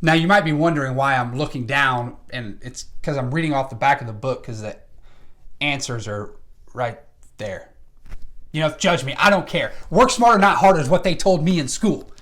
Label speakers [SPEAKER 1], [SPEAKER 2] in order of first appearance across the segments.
[SPEAKER 1] Now, you might be wondering why I'm looking down, and it's because I'm reading off the back of the book because the answers are right there. Judge me. I don't care. Work smarter, not harder is what they told me in school.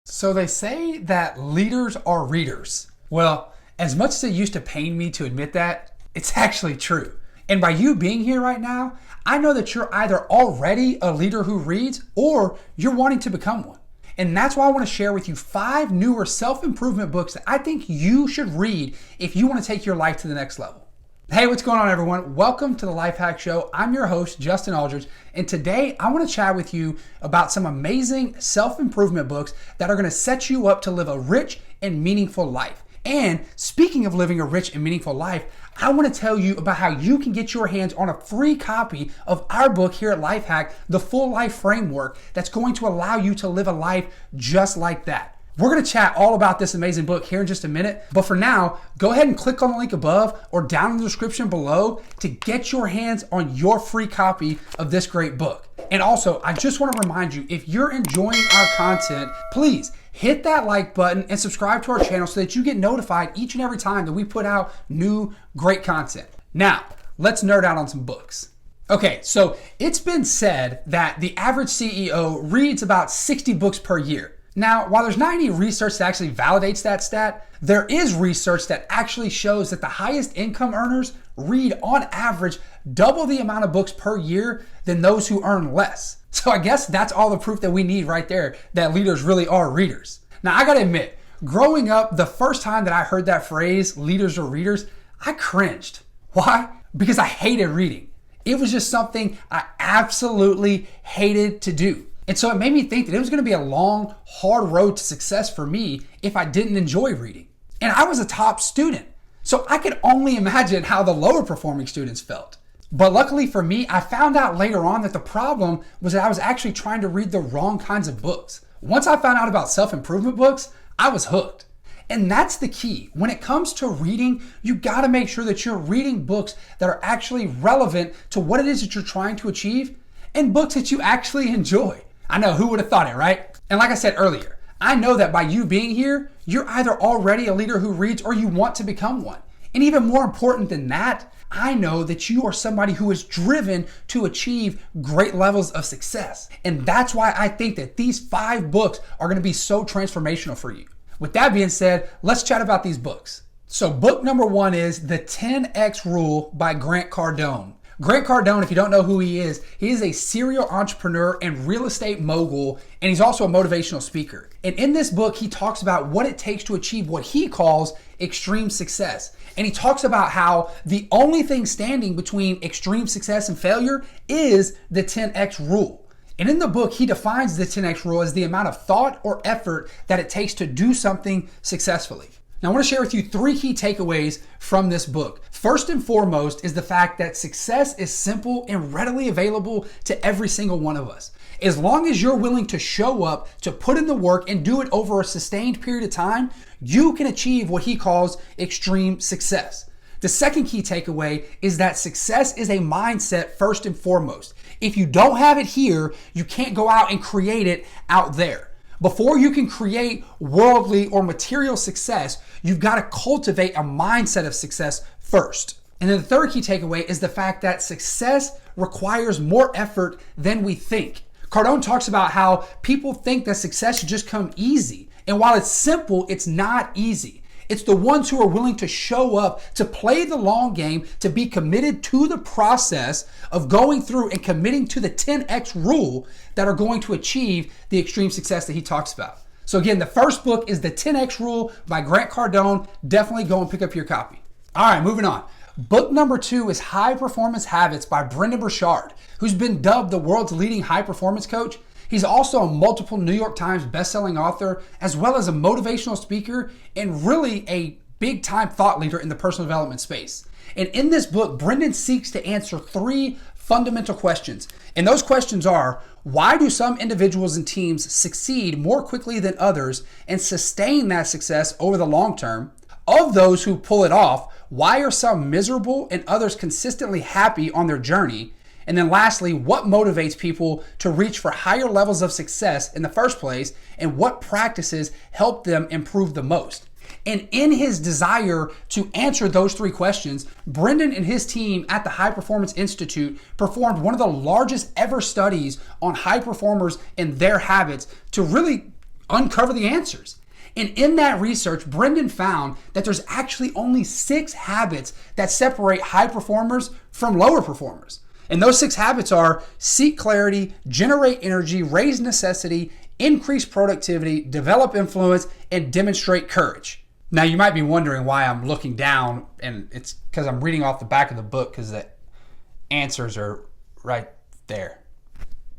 [SPEAKER 1] So they say that leaders are readers. Well, as much as it used to pain me to admit that, it's actually true. And by you being here right now, I know that you're either already a leader who reads or you're wanting to become one. And that's why I want to share with you 5 newer self-improvement books that I think you should read if you want to take your life to the next level. Hey, what's going on, everyone? Welcome to the Lifehack Show. I'm your host, Justin Aldridge, and today I want to chat with you about some amazing self-improvement books that are going to set you up to live a rich and meaningful life. And speaking of living a rich and meaningful life, I want to tell you about how you can get your hands on a free copy of our book here at Lifehack, The Full Life Framework, that's going to allow you to live a life just like that. We're going to chat all about this amazing book here in just a minute, but for now, go ahead and click on the link above or down in the description below to get your hands on your free copy of this great book. And also, I just want to remind you, if you're enjoying our content, please hit that like button and subscribe to our channel so that you get notified each and every time that we put out new great content. Now, let's nerd out on some books. Okay, so it's been said that the average CEO reads about 60 books per year. Now, while there's not any research that actually validates that stat, there is research that actually shows that the highest income earners read on average double the amount of books per year than those who earn less. So I guess that's all the proof that we need right there that leaders really are readers. Now, I gotta admit, growing up, the first time that I heard that phrase, leaders are readers, I cringed. Why? Because I hated reading. It was just something I absolutely hated to do. And so it made me think that it was gonna be a long, hard road to success for me if I didn't enjoy reading. And I was a top student, so I could only imagine how the lower performing students felt. But luckily for me, I found out later on that the problem was that I was actually trying to read the wrong kinds of books. Once I found out about self-improvement books, I was hooked. And that's the key. When it comes to reading, you gotta make sure that you're reading books that are actually relevant to what it is that you're trying to achieve and books that you actually enjoy. I know, who would have thought it, right? And like I said earlier, I know that by you being here, you're either already a leader who reads or you want to become one. And even more important than that, I know that you are somebody who is driven to achieve great levels of success. And that's why I think that these 5 books are going to be so transformational for you. With that being said, let's chat about these books. So book number 1 is The 10X Rule by Grant Cardone. Grant Cardone, if you don't know who he is a serial entrepreneur and real estate mogul, and he's also a motivational speaker. And in this book, he talks about what it takes to achieve what he calls extreme success. And he talks about how the only thing standing between extreme success and failure is the 10X rule. And in the book, he defines the 10X rule as the amount of thought or effort that it takes to do something successfully. Now, I want to share with you 3 key takeaways from this book. First and foremost is the fact that success is simple and readily available to every single one of us. As long as you're willing to show up, to put in the work and do it over a sustained period of time, you can achieve what he calls extreme success. The second key takeaway is that success is a mindset first and foremost. If you don't have it here, you can't go out and create it out there. Before you can create worldly or material success, you've got to cultivate a mindset of success first. And then the third key takeaway is the fact that success requires more effort than we think. Cardone talks about how people think that success should just come easy. And while it's simple, it's not easy. It's the ones who are willing to show up, to play the long game, to be committed to the process of going through and committing to the 10X rule that are going to achieve the extreme success that he talks about. So again, the first book is The 10X Rule by Grant Cardone. Definitely go and pick up your copy. All right, moving on. Book number 2 is High Performance Habits by Brendon Burchard, who's been dubbed the world's leading high performance coach. He's also a multiple New York Times bestselling author, as well as a motivational speaker and really a big time thought leader in the personal development space. And in this book, Brendon seeks to answer 3 fundamental questions. And those questions are, why do some individuals and teams succeed more quickly than others and sustain that success over the long term? Of those who pull it off, why are some miserable and others consistently happy on their journey? And then lastly, what motivates people to reach for higher levels of success in the first place, and what practices help them improve the most? And in his desire to answer those three questions, Brendan and his team at the High Performance Institute performed one of the largest ever studies on high performers and their habits to really uncover the answers. And in that research, Brendan found that there's actually only 6 habits that separate high performers from lower performers. And those 6 habits are: seek clarity, generate energy, raise necessity, increase productivity, develop influence, and demonstrate courage. Now, you might be wondering why I'm looking down, and it's because I'm reading off the back of the book because the answers are right there.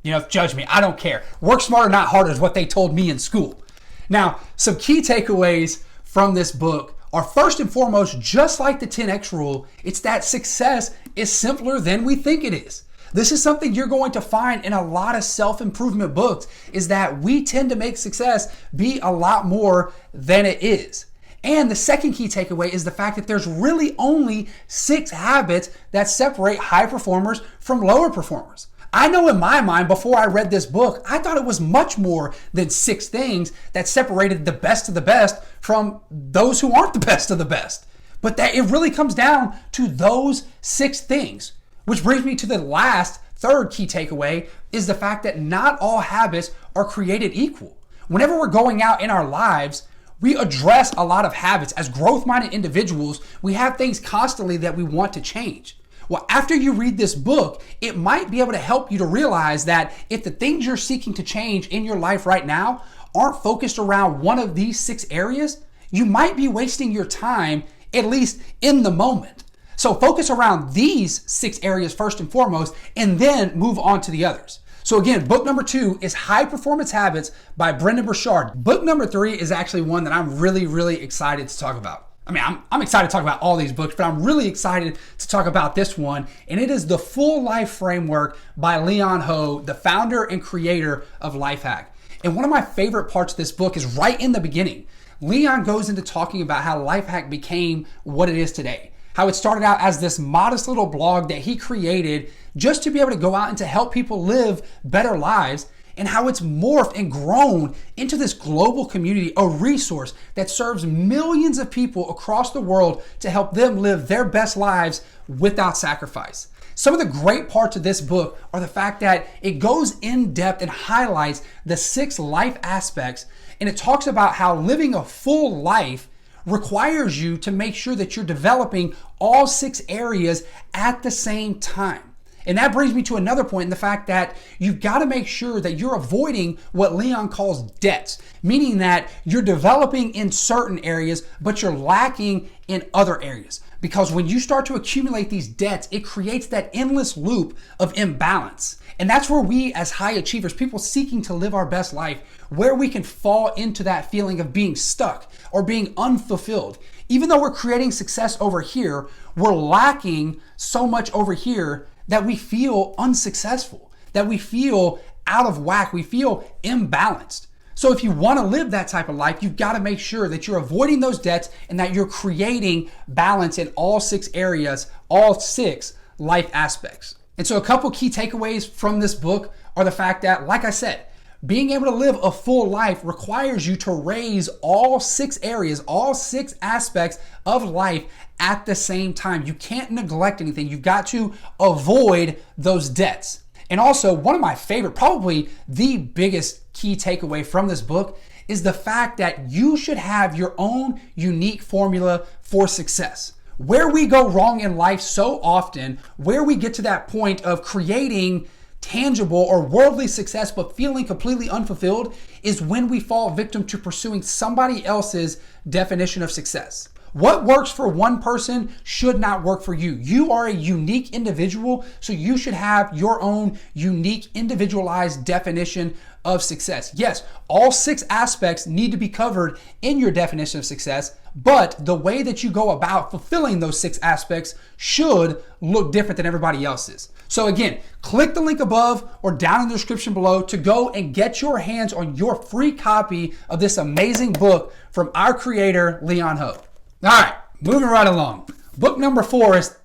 [SPEAKER 1] Judge me. I don't care. Work smarter, not harder is what they told me in school. Now, some key takeaways from this book are, first and foremost, just like the 10X rule, it's that success is simpler than we think it is. This is something you're going to find in a lot of self-improvement books, is that we tend to make success be a lot more than it is. And the second key takeaway is the fact that there's really only 6 habits that separate high performers from lower performers. I know in my mind, before I read this book, I thought it was much more than 6 things that separated the best of the best from those who aren't the best of the best. But that it really comes down to those 6 things. Which brings me to the last, third key takeaway, is the fact that not all habits are created equal. Whenever we're going out in our lives, we address a lot of habits. As growth-minded individuals, we have things constantly that we want to change. Well, after you read this book, it might be able to help you to realize that if the things you're seeking to change in your life right now aren't focused around one of these 6 areas, you might be wasting your time, at least in the moment. So focus around these 6 areas first and foremost, and then move on to the others. So again, book number 2 is High Performance Habits by Brendan Burchard. Book number 3 is actually one that I'm really excited to talk about. I mean, I'm excited to talk about all these books, but I'm really excited to talk about this one. And it is The Full Life Framework by Leon Ho, the founder and creator of Lifehack. And one of my favorite parts of this book is right in the beginning. Leon goes into talking about how Lifehack became what it is today. How it started out as this modest little blog that he created just to be able to go out and to help people live better lives, and how it's morphed and grown into this global community, a resource that serves millions of people across the world to help them live their best lives without sacrifice. Some of the great parts of this book are the fact that it goes in depth and highlights the 6 life aspects, and it talks about how living a full life requires you to make sure that you're developing all 6 areas at the same time. And that brings me to another point in the fact that you've got to make sure that you're avoiding what Leon calls debts, meaning that you're developing in certain areas, but you're lacking in other areas. Because when you start to accumulate these debts, it creates that endless loop of imbalance. And that's where we, as high achievers, people seeking to live our best life, where we can fall into that feeling of being stuck or being unfulfilled. Even though we're creating success over here, we're lacking so much over here that we feel unsuccessful, that we feel out of whack, we feel imbalanced. So if you want to live that type of life, you've got to make sure that you're avoiding those debts and that you're creating balance in all 6 areas, all 6 life aspects. And so a couple key takeaways from this book are the fact that, like I said, being able to live a full life requires you to raise all 6 areas, all 6 aspects of life at the same time. You can't neglect anything. You've got to avoid those debts. And also, one of my favorite, probably the biggest key takeaway from this book is the fact that you should have your own unique formula for success. Where we go wrong in life so often, where we get to that point of creating tangible or worldly success but feeling completely unfulfilled, is when we fall victim to pursuing somebody else's definition of success. What works for one person should not work for you. You are a unique individual, so you should have your own unique individualized definition of success. Yes, all 6 aspects need to be covered in your definition of success, but the way that you go about fulfilling those 6 aspects should look different than everybody else's. So again, click the link above or down in the description below to go and get your hands on your free copy of this amazing book from our creator, Leon Ho. All right, moving right along. Book number 4 is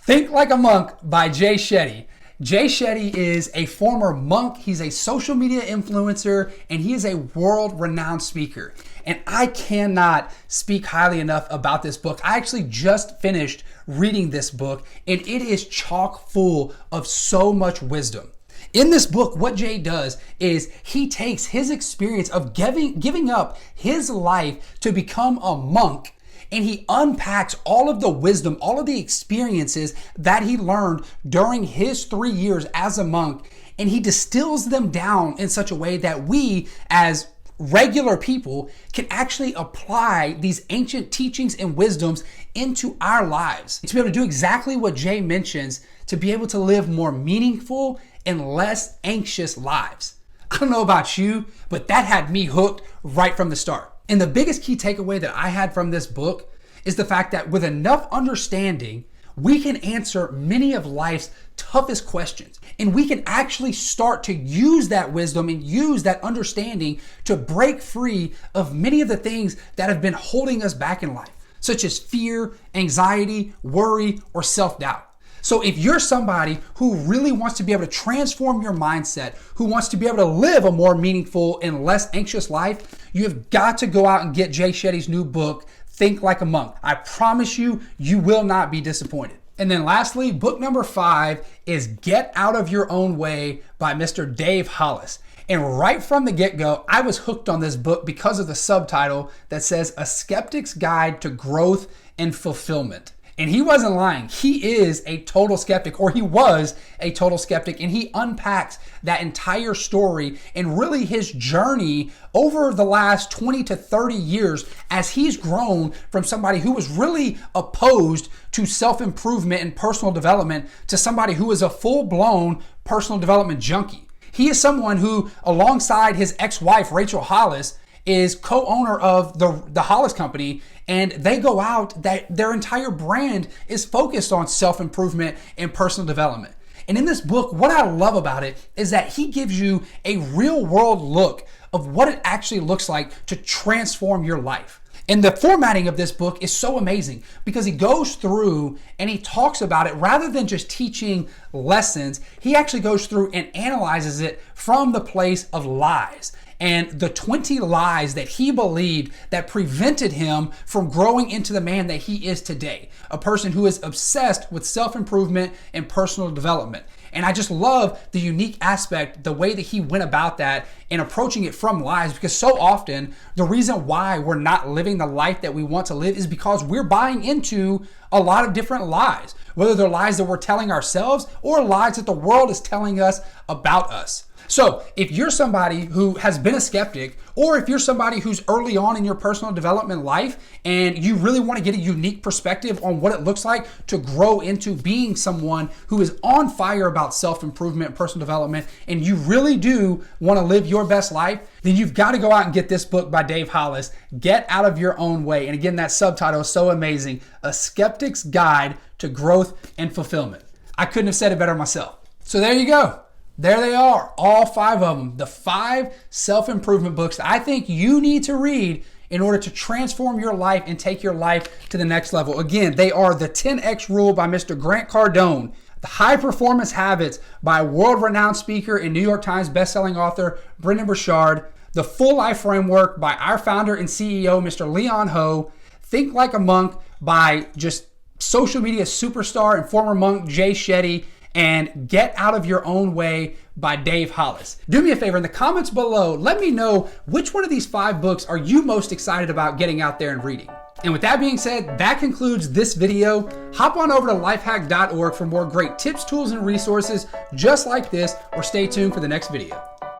[SPEAKER 1] Think Like a Monk by Jay Shetty. Jay Shetty is a former monk. He's a social media influencer, and he is a world-renowned speaker. And I cannot speak highly enough about this book. I actually just finished reading this book, and it is chock full of so much wisdom. In this book, what Jay does is he takes his experience of giving up his life to become a monk, and he unpacks all of the wisdom, all of the experiences that he learned during his 3 years as a monk, and he distills them down in such a way that we, as regular people, can actually apply these ancient teachings and wisdoms into our lives. To be able to do exactly what Jay mentions, to be able to live more meaningful and less anxious lives. I don't know about you, but that had me hooked right from the start. And the biggest key takeaway that I had from this book is the fact that with enough understanding, we can answer many of life's toughest questions. And we can actually start to use that wisdom and use that understanding to break free of many of the things that have been holding us back in life, such as fear, anxiety, worry, or self-doubt. So if you're somebody who really wants to be able to transform your mindset, who wants to be able to live a more meaningful and less anxious life, you have got to go out and get Jay Shetty's new book, Think Like a Monk. I promise you, you will not be disappointed. And then lastly, book number 5 is Get Out of Your Own Way by Mr. Dave Hollis. And right from the get-go, I was hooked on this book because of the subtitle that says A Skeptic's Guide to Growth and Fulfillment. And he wasn't lying. He is a total skeptic, or he was a total skeptic, and he unpacks that entire story and really his journey over the last 20 to 30 years as he's grown from somebody who was really opposed to self-improvement and personal development to somebody who is a full-blown personal development junkie. He is someone who, alongside his ex-wife, Rachel Hollis, is co-owner of the Hollis Company, and they go out that their entire brand is focused on self-improvement and personal development. And in this book, what I love about it is that he gives you a real-world look of what it actually looks like to transform your life. And the formatting of this book is so amazing because he goes through and he talks about it rather than just teaching lessons. He actually goes through and analyzes it from the place of lies and the 20 lies that he believed that prevented him from growing into the man that he is today, a person who is obsessed with self-improvement and personal development. And I just love the unique aspect, the way that he went about that and approaching it from lies, because so often the reason why we're not living the life that we want to live is because we're buying into a lot of different lies, whether they're lies that we're telling ourselves or lies that the world is telling us about us. So if you're somebody who has been a skeptic, or if you're somebody who's early on in your personal development life and you really want to get a unique perspective on what it looks like to grow into being someone who is on fire about self-improvement and personal development, and you really do want to live your best life, then you've got to go out and get this book by Dave Hollis, Get Out of Your Own Way. And again, that subtitle is so amazing, A Skeptic's Guide to Growth and Fulfillment. I couldn't have said it better myself. So there you go. There they are, all 5 of them, the 5 self-improvement books that I think you need to read in order to transform your life and take your life to the next level. Again, they are The 10X Rule by Mr. Grant Cardone, The High Performance Habits by world-renowned speaker and New York Times bestselling author Brendon Burchard, The Full Life Framework by our founder and CEO, Mr. Leon Ho, Think Like a Monk by just social media superstar and former monk Jay Shetty, and Get Out of Your Own Way by Dave Hollis. Do me a favor, in the comments below, let me know which one of these 5 books are you most excited about getting out there and reading. And with that being said, that concludes this video. Hop on over to lifehack.org for more great tips, tools, and resources just like this, or stay tuned for the next video.